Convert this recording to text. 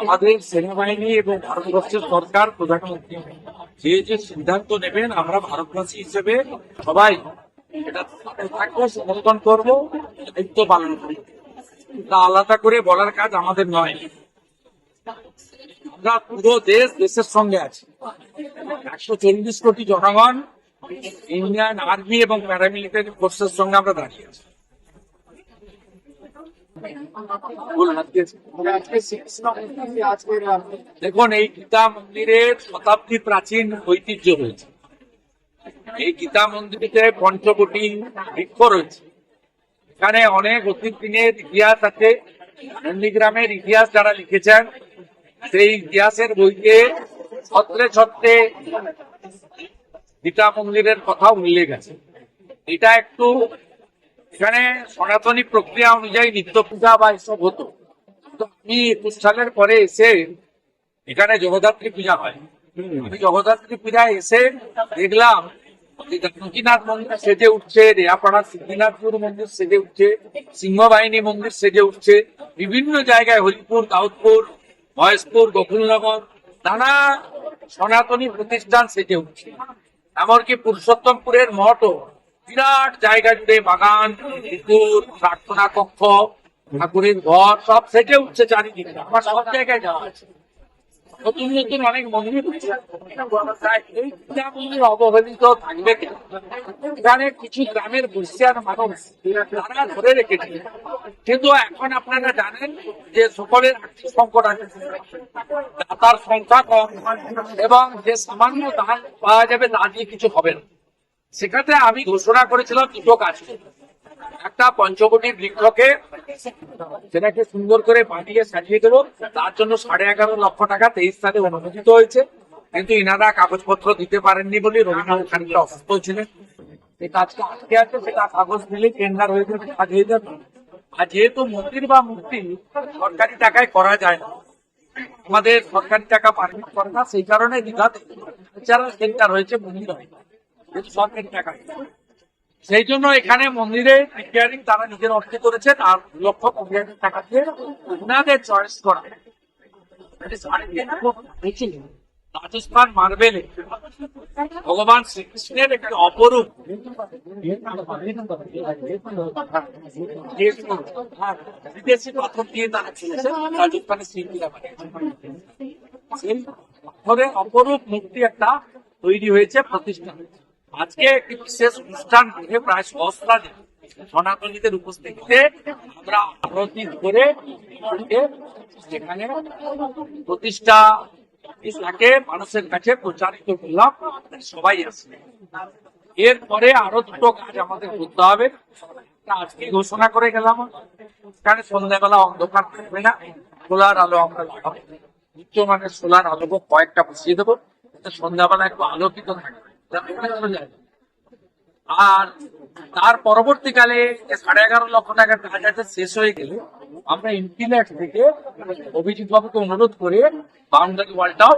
আমাদের সেনাবাহিনী এবং ভারতবর্ষের সরকার প্রধানমন্ত্রী যে সিদ্ধান্ত নেবেন, আমরা ভারতবাসী হিসেবে সবাই এটা থাকবো, সমর্থন করবো, দায়িত্ব পালন করবো। তা আলাদা করে বলার কাজ আমাদের নয়। আমরা পুরো দেশের সঙ্গে আছি। 140 কোটি জনগণ ইন্ডিয়ান আর্মি এবং প্যারামিলিটারি ফোর্সের সঙ্গে আমরা দাঁড়িয়ে আছি। দেখুন, এই গীতা মন্দিরের শতাব্দী প্রাচীন ঐতিহ্য রয়েছে। এই গীতা মন্দিরে পঞ্চকোটি বৃক্ষ রয়েছে। এখানে অনেক অতীত দিনের ইতিহাস আছে। নন্দীগ্রামের ইতিহাস যারা লিখেছেন, সেই ইতিহাসের বইতে ছত্রে ছত্রে গীতা মন্দিরের কথা উল্লেখ আছে। এটা একটু এখানে সনাতনী প্রক্রিয়া অনুযায়ী নিত্য পূজা বা এসব হতো। তো আমি 21 সালের পরে এসে এখানে জগদ্ধাত্রী পূজা হয়। আমি জগদ্ধাত্রী পূজায় এসে দেখলাম জানকীনাথ মন্দির সেজে উঠছে, রেয়াপাড়া সিদ্ধিনাথপুর মন্দির সেজে উঠছে, সিংহবাহিনী মন্দির সেজে উঠছে, বিভিন্ন জায়গায় হরিপুর, দাউদপুর, মহেশপুর, গোকুলনগর নানা সনাতনী প্রতিষ্ঠান সেজে উঠছে। এমনকি পুরুষোত্তমপুরের মঠও বিরাট জায়গা জুড়ে বাগান, পুকুর, প্রার্থনা কক্ষ, ঠাকুরের ঘর সব সেজে উঠছে চারিদিকে। আমার সব জায়গায় যাওয়া আছে। নতুন নতুন অনেক মন্দির এই পূজা মন্দির অবহেলিত থাকবে কেন? এখানে কিছু গ্রামের বসিয়ার মানুষ তারা ধরে রেখেছে। কিন্তু এখন আপনারা জানেন যে সকলের আর্থিক সংকট আছে, দাতার সংখ্যা কম এবং যে সামান্য দান পাওয়া যাবে তা দিয়ে কিছু হবে না। সেখানে আমি ঘোষণা করেছিলাম দুটো কাজ। একটা, পঞ্চকোটির বৃক্ষকে সেটাকে সুন্দর করে বানিয়ে সাজিয়ে দেবো। তার জন্য 11.5 লক্ষ টাকা 23 সালে অনুমোদিত হয়েছে। কিন্তু ইনারা কাগজপত্র দিতে পারেননি বলে রবীন্দ্রনাথ খানিকটা অসুস্থ ছিলেন। এই কাজটা আটকে আছে, সেটা কাগজ দিলে টেন্ডার হয়ে যাবে, কাজ হয়ে যাবে। আর যেহেতু মন্দির বা মূর্তি সরকারি টাকায় করা যায় না, আমাদের সরকারি টাকা পারমিট করে না, সেই কারণে দীঘাতে এছাড়া সেন্টার হয়েছে, মন্দির হয় কিন্তু সরকারি টাকায়। সেই জন্য এখানে মন্দিরে রিপেয়ারিং তারা নিজের অর্থে করেছেন। আর 2,50,000 টাকা দিয়ে ওনাদের চয়েস করা রাজস্থান মার্বেলে ভগবান শ্রীকৃষ্ণের একটি অপরূপ বিদেশি পাথর দিয়ে তারা ছিলেছে রাজস্থানের শিল্পীরা বানিয়েছে। সেই পাথরের অপরূপ মূর্তি একটা তৈরি হয়েছে, প্রতিষ্ঠা হয়েছে। আজকে একটি বিশেষ অনুষ্ঠান করে প্রায় সহস্রাধিক সনাতনীদের উপস্থিতিতে আমরা আরতি করে যেখানে প্রতিষ্ঠা তাকে মানুষের কাছে প্রচারিত করলাম, সবাই আসবে। এরপরে আরো দুটো কাজ আমাদের করতে হবে। আজকে ঘোষণা করে গেলাম, এখানে সন্ধ্যাবেলা অন্ধকার থাকবে না, সোলার আলো আমরা লাগাবো। উচ্চমানের সোলার আলো কয়েকটা বসিয়ে দেবো, সন্ধ্যাবেলা একটু আলোকিত থাকবে। আর তার পরবর্তীকালে 11.5 লক্ষ টাকার কাজ আছে, শেষ হয়ে গেলে আমরা ইনফিল্যাক্স থেকে অভিজিৎ বাবুকে অনুরোধ করে বাউন্ডারি ওয়ালটাও